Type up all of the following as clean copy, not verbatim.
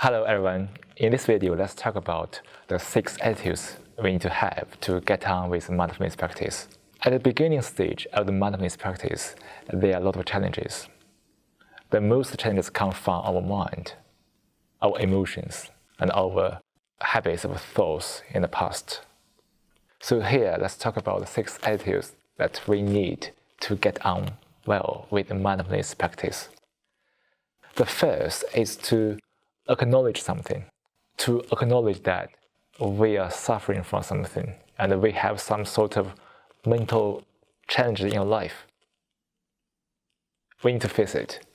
Hello everyone, in this video let's talk about the 6 attitudes we need to have to get on with mindfulness practice. At the beginning stage of the mindfulness practice, there are a lot of challenges. But most challenges come from our mind, our emotions, and our habits of thoughts in the past. So here let's talk about the 6 attitudes that we need to get on well with the mindfulness practice. The first is to acknowledge something, to acknowledge that we are suffering from something and we have some sort of mental challenge in our life. We need to face it.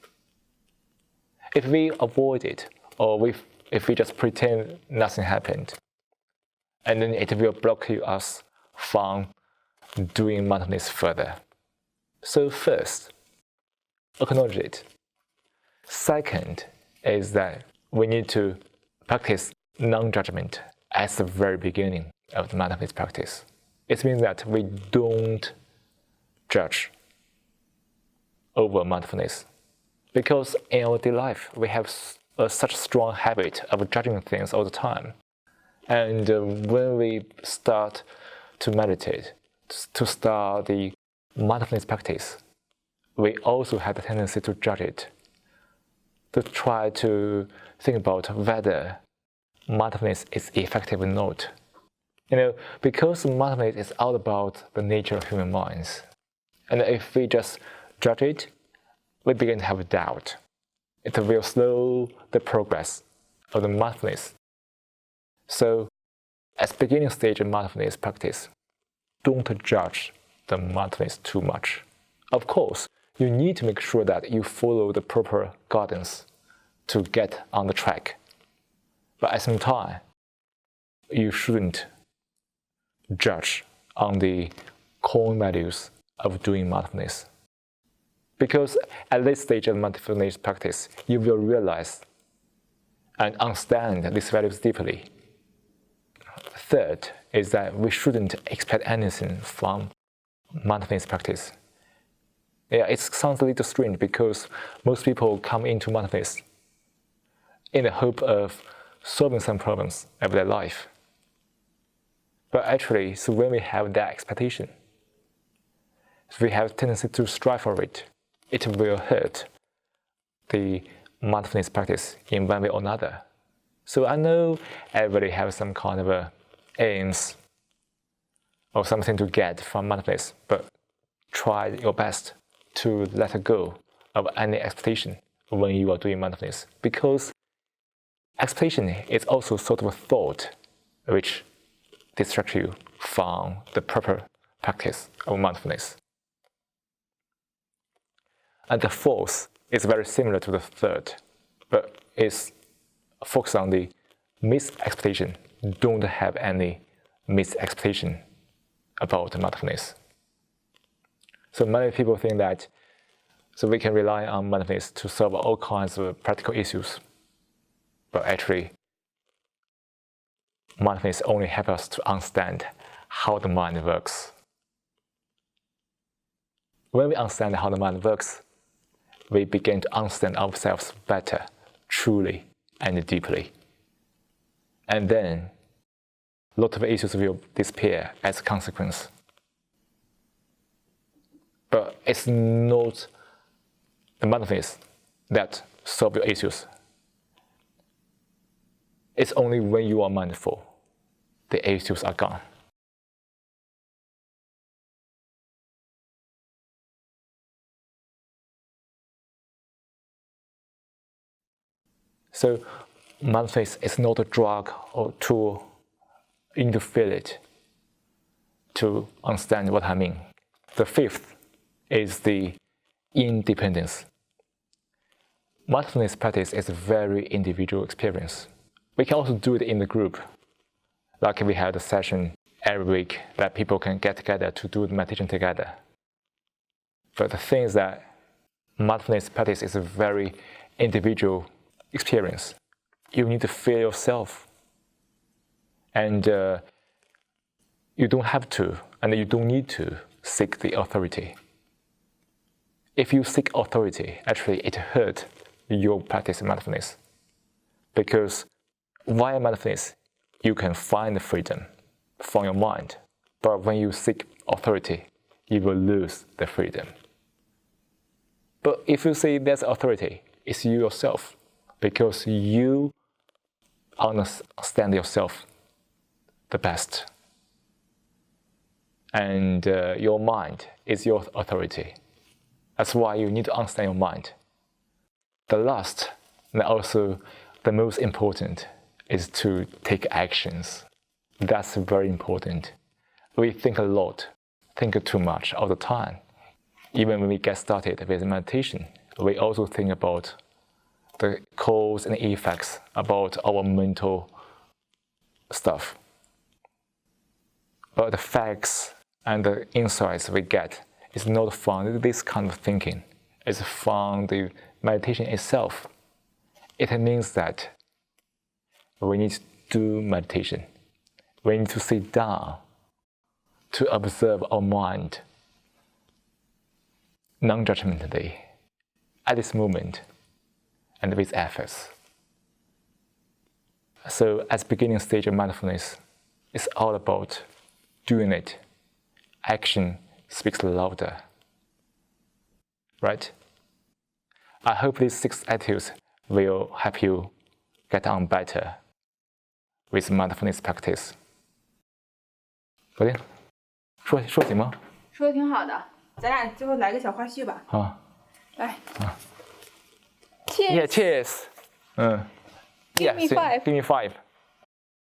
If we avoid it, or if we just pretend nothing happened, and then it will block us from doing mindfulness further. So first, acknowledge it. Second is that we need to practice non-judgement at the very beginning of the mindfulness practice. It means that we don't judge over mindfulness. Because in our daily life, we have such a strong habit of judging things all the time. And when we start to meditate, to start the mindfulness practice, we also have the tendency to judge it, to try to think about whether mindfulness is effective or not. Because mindfulness is all about the nature of human minds. And if we just judge it, we begin to have doubt. It will slow the progress of the mindfulness. So, at the beginning stage of mindfulness practice, don't judge the mindfulness too much. Of course, you need to make sure that you follow the proper guidance to get on the track. But at the same time, you shouldn't judge on the core values of doing mindfulness. Because at this stage of mindfulness practice, you will realize and understand these values deeply. Third is that we shouldn't expect anything from mindfulness practice. Yeah, it sounds a little strange because most people come into mindfulness in the hope of solving some problems of their life. But actually, so when we have that expectation, we have a tendency to strive for it. It will hurt the mindfulness practice in one way or another. So I know everybody has some kind of aims or something to get from mindfulness, but try your best to let go of any expectation when you are doing mindfulness, because expectation is also sort of a thought which distracts you from the proper practice of mindfulness. And the fourth is very similar to the third, but is focused on the mis-expectation. Don't have any mis-expectation about mindfulness. So many people think that we can rely on mindfulness to solve all kinds of practical issues. But actually, mindfulness only helps us to understand how the mind works. When we understand how the mind works, we begin to understand ourselves better, truly and deeply. And then, a lot of issues will disappear as a consequence. But it's not the mindfulness that solves your issues. It's only when you are mindful, the issues are gone. So, mindfulness is not a drug or tool. You need to feel it to understand what I mean. The fifth is the independence. Mindfulness practice is a very individual experience. We can also do it in the group. Like we have a session every week that people can get together to do the meditation together. But the thing is that mindfulness practice is a very individual experience. You need to feel yourself. And you don't have to, and you don't need to seek the authority. If you seek authority, actually it hurts your practice of mindfulness. Because via mindfulness, you can find the freedom from your mind. But when you seek authority, you will lose the freedom. But if you say there's authority, it's you yourself, because you understand yourself the best. And your mind is your authority. That's why you need to understand your mind. The last, and also the most important, is to take actions. That's very important. We think a lot, think too much all the time. Even when we get started with meditation, we also think about the cause and effects, about our mental stuff. But the facts and the insights we get is not from this kind of thinking. It's from the meditation itself. It means that we need to do meditation. We need to sit down to observe our mind non-judgmentally at this moment and with efforts. So at the beginning stage of mindfulness, it's all about doing it. Action speaks louder, right? I hope these 6 attitudes will help you get on better with mindfulness practice. 昨天说行吗？说的挺好的，咱俩最后来个小花絮吧。好，来。Yeah, cheers. Give me 5. Give me 5.